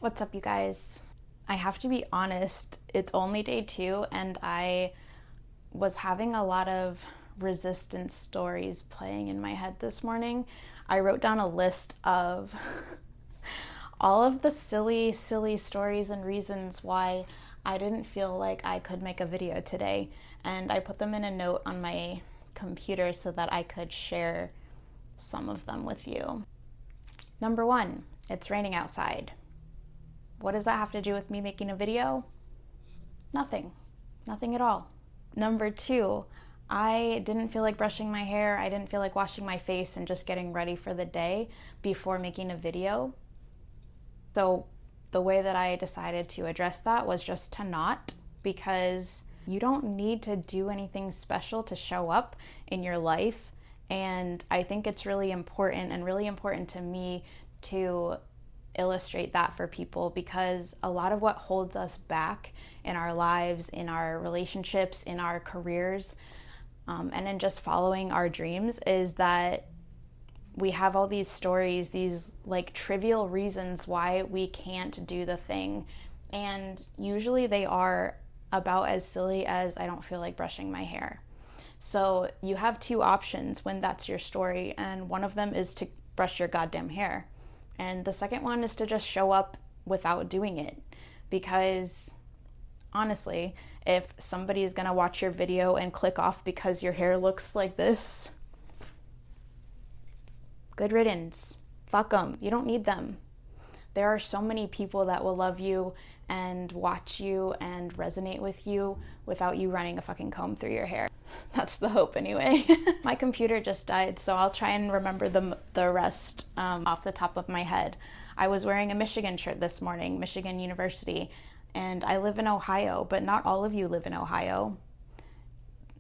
What's up, you guys? I have to be honest, it's only day 2 and I was having a lot of resistance stories playing in my head this morning. I wrote down a list of all of the silly stories and reasons why I didn't feel like I could make a video today, and I put them in a note on my computer so that I could share some of them with you. Number 1, it's raining outside. What does that have to do with me making a video? Nothing at all. Number 2, I didn't feel like brushing my hair. I didn't feel like washing my face and just getting ready for the day before making a video. So the way that I decided to address that was just to not, because you don't need to do anything special to show up in your life. And I think it's really important to me to illustrate that for people, because a lot of what holds us back in our lives, in our relationships, in our careers, and in just following our dreams is that we have all these stories, these like trivial reasons why we can't do the thing. And usually they are about as silly as I don't feel like brushing my hair. So you have 2 options when that's your story, and one of them is to brush your goddamn hair. And the second one is to just show up without doing it. Because honestly, if somebody is gonna watch your video and click off because your hair looks like this, good riddance. Fuck them. You don't need them. There are so many people that will love you and watch you and resonate with you without you running a fucking comb through your hair. That's the hope anyway. My computer just died, so I'll try and remember the rest off the top of my head. I was wearing a Michigan shirt this morning, Michigan University, and I live in Ohio, but not all of you live in Ohio.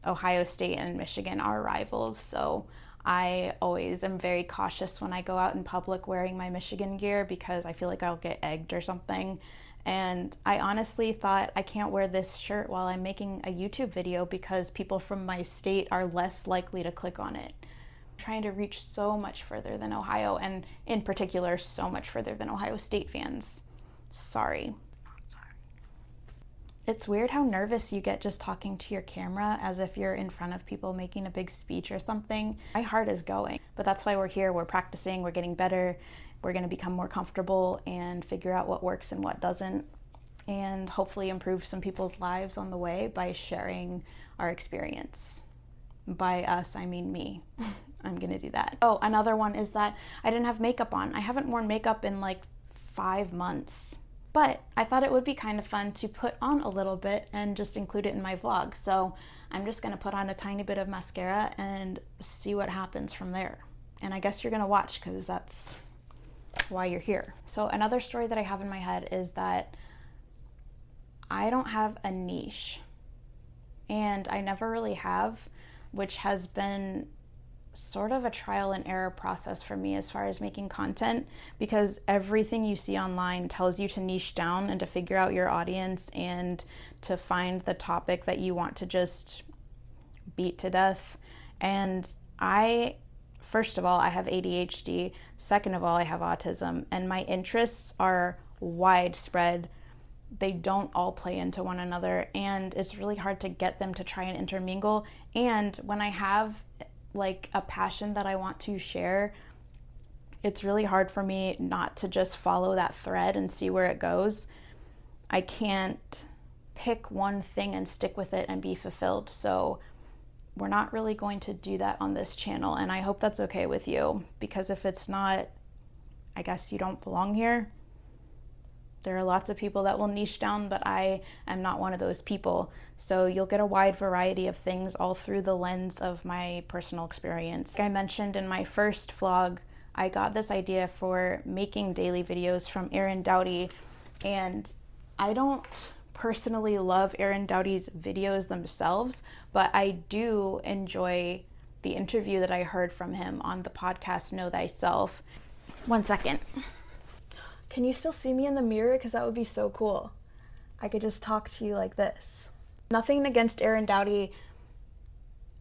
Ohio State and Michigan are rivals, so I always am very cautious when I go out in public wearing my Michigan gear because I feel like I'll get egged or something. And I honestly thought, I can't wear this shirt while I'm making a YouTube video because people from my state are less likely to click on it. I'm trying to reach so much further than Ohio, and in particular, so much further than Ohio State fans. Sorry. It's weird how nervous you get just talking to your camera as if you're in front of people making a big speech or something. My heart is going, but that's why we're here. We're practicing, we're getting better. We're going to become more comfortable and figure out what works and what doesn't, and hopefully improve some people's lives on the way by sharing our experience. By us, I mean me. I'm going to do that. Oh, another one is that I didn't have makeup on. I haven't worn makeup in like 5 months. But I thought it would be kind of fun to put on a little bit and just include it in my vlog. So I'm just gonna put on a tiny bit of mascara and see what happens from there. And I guess you're gonna watch because that's why you're here. So another story that I have in my head is that I don't have a niche, and I never really have, which has been sort of a trial and error process for me as far as making content, because everything you see online tells you to niche down and to figure out your audience and to find the topic that you want to just beat to death. And first of all, I have ADHD. Second of all, I have autism, and my interests are widespread. They don't all play into one another, and it's really hard to get them to try and intermingle. And when I have like a passion that I want to share, it's really hard for me not to just follow that thread and see where it goes. I can't pick one thing and stick with it and be fulfilled. So we're not really going to do that on this channel, and I hope that's okay with you, because if it's not, I guess you don't belong here. There are lots of people that will niche down, but I am not one of those people. So you'll get a wide variety of things all through the lens of my personal experience. Like I mentioned in my first vlog, I got this idea for making daily videos from Aaron Doughty, and I don't personally love Aaron Doughty's videos themselves, but I do enjoy the interview that I heard from him on the podcast Know Thyself. 1 second. Can you still see me in the mirror? Because that would be so cool. I could just talk to you like this. Nothing against Aaron Doughty.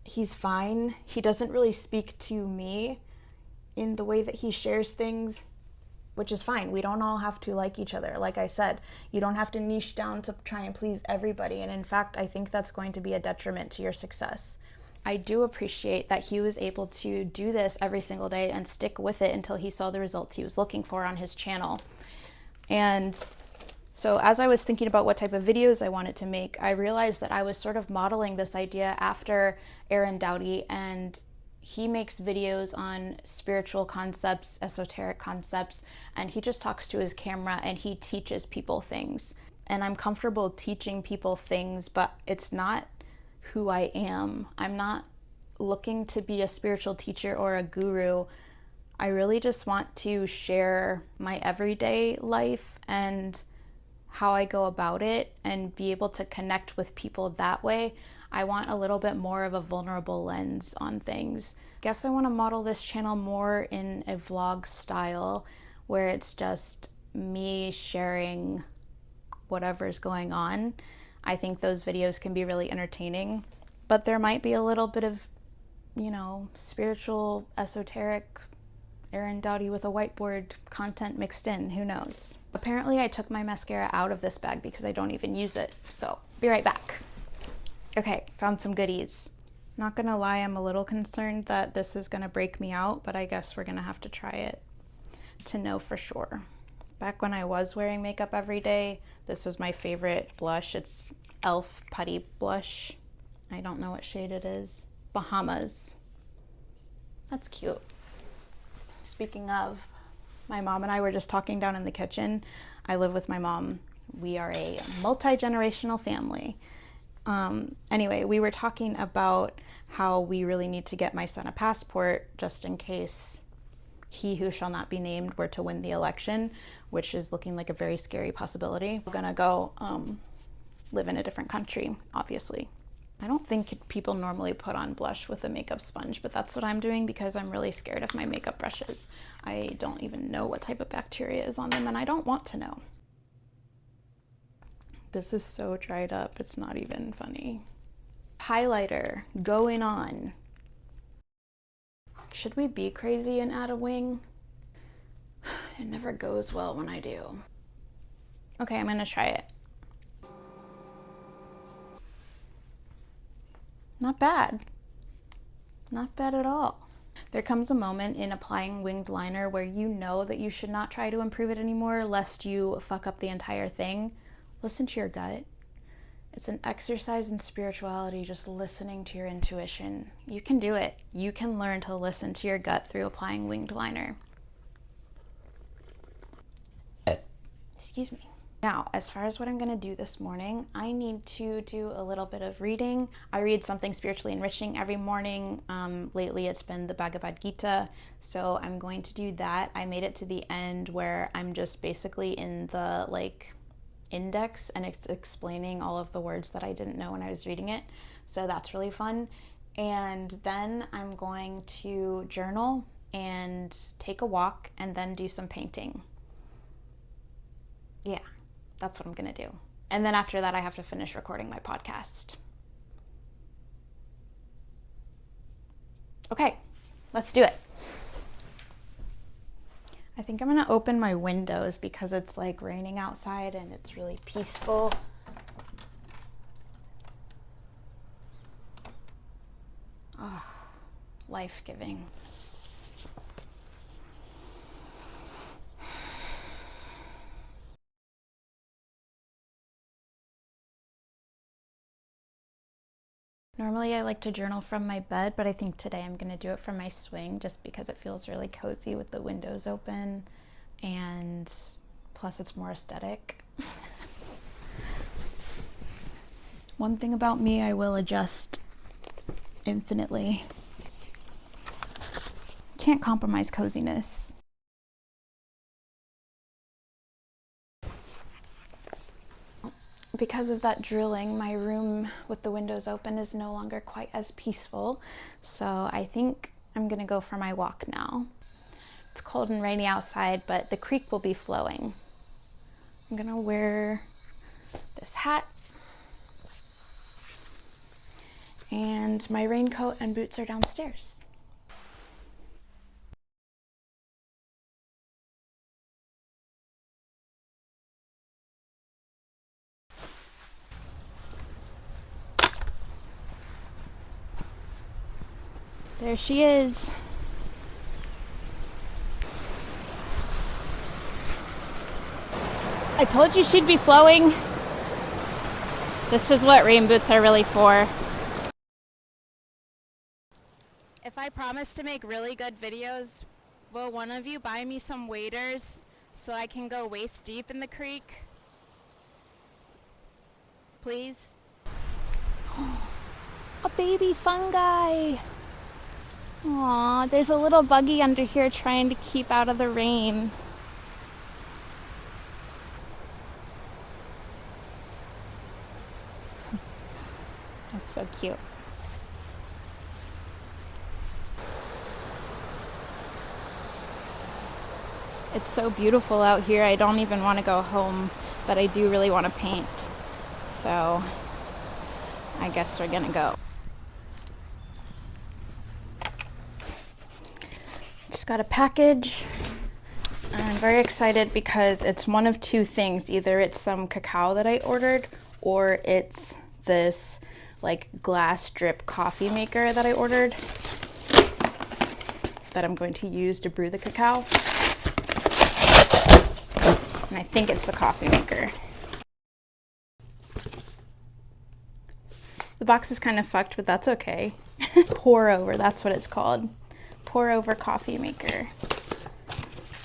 He's fine. He doesn't really speak to me in the way that he shares things. which is fine. We don't all have to like each other. Like I said, you don't have to niche down to try and please everybody. And in fact, I think that's going to be a detriment to your success. I do appreciate that he was able to do this every single day and stick with it until he saw the results he was looking for on his channel. And so as I was thinking about what type of videos I wanted to make, I realized that I was sort of modeling this idea after Aaron Doughty, and he makes videos on spiritual concepts, esoteric concepts, and he just talks to his camera and he teaches people things. And I'm comfortable teaching people things, but it's not who I am. I'm not looking to be a spiritual teacher or a guru. I really just want to share my everyday life and how I go about it and be able to connect with people that way. I want a little bit more of a vulnerable lens on things. Guess I want to model this channel more in a vlog style where it's just me sharing whatever's going on. I think those videos can be really entertaining, but there might be a little bit of, you know, spiritual, esoteric, Aaron Doughty with a whiteboard content mixed in, who knows. Apparently I took my mascara out of this bag because I don't even use it, so be right back. Okay, found some goodies. Not gonna lie, I'm a little concerned that this is gonna break me out, but I guess we're gonna have to try it to know for sure. Back when I was wearing makeup every day, this was my favorite blush. It's e.l.f. Putty Blush. I don't know what shade it is. Bahamas. That's cute. Speaking of, my mom and I were just talking down in the kitchen. I live with my mom. We are a multi-generational family. Anyway, we were talking about how we really need to get my son a passport just in case he who shall not be named were to win the election, which is looking like a very scary possibility. We're gonna go live in a different country, obviously. I don't think people normally put on blush with a makeup sponge, but that's what I'm doing because I'm really scared of my makeup brushes. I don't even know what type of bacteria is on them, and I don't want to know. This is so dried up, it's not even funny. Highlighter going on. Should we be crazy and add a wing? It never goes well when I do. Okay, I'm gonna try it. Not bad. Not bad at all. There comes a moment in applying winged liner where you know that you should not try to improve it anymore lest you fuck up the entire thing. Listen to your gut. It's an exercise in spirituality, just listening to your intuition. You can do it. You can learn to listen to your gut through applying winged liner. Excuse me. Now, as far as what I'm gonna do this morning, I need to do a little bit of reading. I read something spiritually enriching every morning. Lately it's been the Bhagavad Gita, so I'm going to do that. I made it to the end where I'm just basically in the index and it's explaining all of the words that I didn't know when I was reading it. So that's really fun. And then I'm going to journal and take a walk and then do some painting. Yeah, that's what I'm gonna do. And then after that, I have to finish recording my podcast. Okay, let's do it. I think I'm gonna open my windows because it's like raining outside and it's really peaceful. Oh, life-giving. Normally I like to journal from my bed, but I think today I'm gonna do it from my swing just because it feels really cozy with the windows open, and plus it's more aesthetic. One thing about me, I will adjust infinitely. Can't compromise coziness. Because of that drilling, my room with the windows open is no longer quite as peaceful, so I think I'm gonna go for my walk now. It's cold and rainy outside, but the creek will be flowing. I'm gonna wear this hat, and my raincoat and boots are downstairs. There she is. I told you she'd be flowing. This is what rain boots are really for. If I promise to make really good videos, will one of you buy me some waders so I can go waist deep in the creek? Please? A baby fungi! Aw, there's a little buggy under here trying to keep out of the rain. That's so cute. It's so beautiful out here. I don't even want to go home, but I do really want to paint. So I guess we're gonna go. Just got a package. I'm very excited because it's one of two things. Either it's some cacao that I ordered, or it's this like glass drip coffee maker that I ordered that I'm going to use to brew the cacao. And I think it's the coffee maker. The box is kind of fucked, but that's okay. Pour over, that's what it's called. Pour over coffee maker.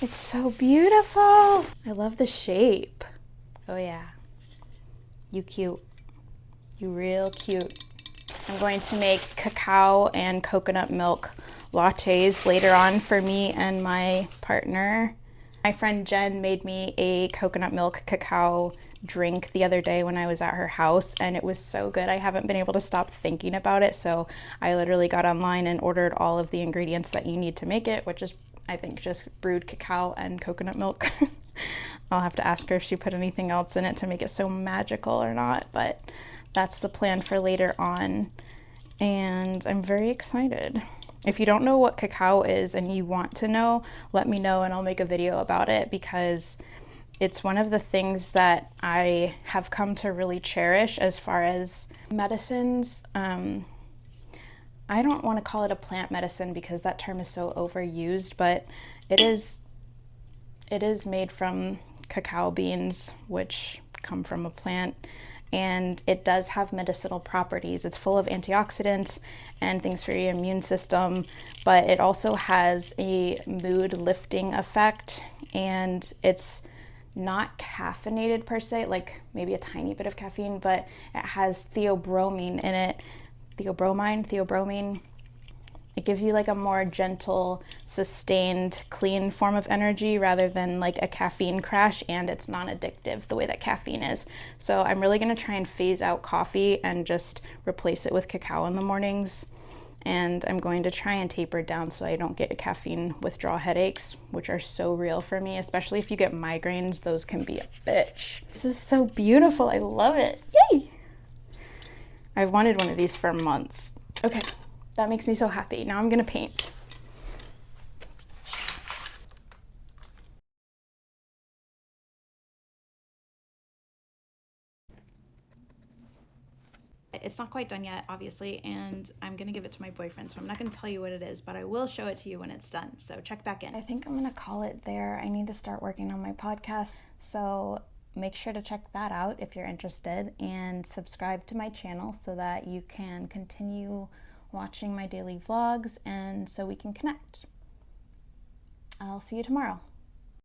It's so beautiful. I love the shape. Oh yeah. You cute. You real cute. I'm going to make cacao and coconut milk lattes later on for me and my partner. My friend Jen made me a coconut milk cacao drink the other day when I was at her house, and it was so good. I haven't been able to stop thinking about it, so I literally got online and ordered all of the ingredients that you need to make it, which is, I think, just brewed cacao and coconut milk. I'll have to ask her if she put anything else in it to make it so magical or not, but that's the plan for later on, and I'm very excited. If you don't know what cacao is and you want to know, let me know and I'll make a video about it, because it's one of the things that I have come to really cherish as far as medicines. I don't want to call it a plant medicine because that term is so overused, but it is made from cacao beans, which come from a plant, and it does have medicinal properties. It's full of antioxidants and things for your immune system, but it also has a mood lifting effect, and it's not caffeinated per se, like maybe a tiny bit of caffeine, but it has theobromine in it. Theobromine. It gives you like a more gentle, sustained, clean form of energy rather than like a caffeine crash, and it's non-addictive the way that caffeine is. So I'm really going to try and phase out coffee and just replace it with cacao in the mornings. And I'm going to try and taper down so I don't get caffeine withdrawal headaches, which are so real for me, especially if you get migraines. Those can be a bitch. This is so beautiful. I love it. Yay! I've wanted one of these for months. Okay. That makes me so happy. Now I'm gonna paint. It's not quite done yet, obviously, and I'm gonna give it to my boyfriend, so I'm not gonna tell you what it is, but I will show it to you when it's done, so check back in. I think I'm gonna call it there. I need to start working on my podcast, so make sure to check that out if you're interested, and subscribe to my channel so that you can continue watching my daily vlogs and so we can connect. I'll see you tomorrow.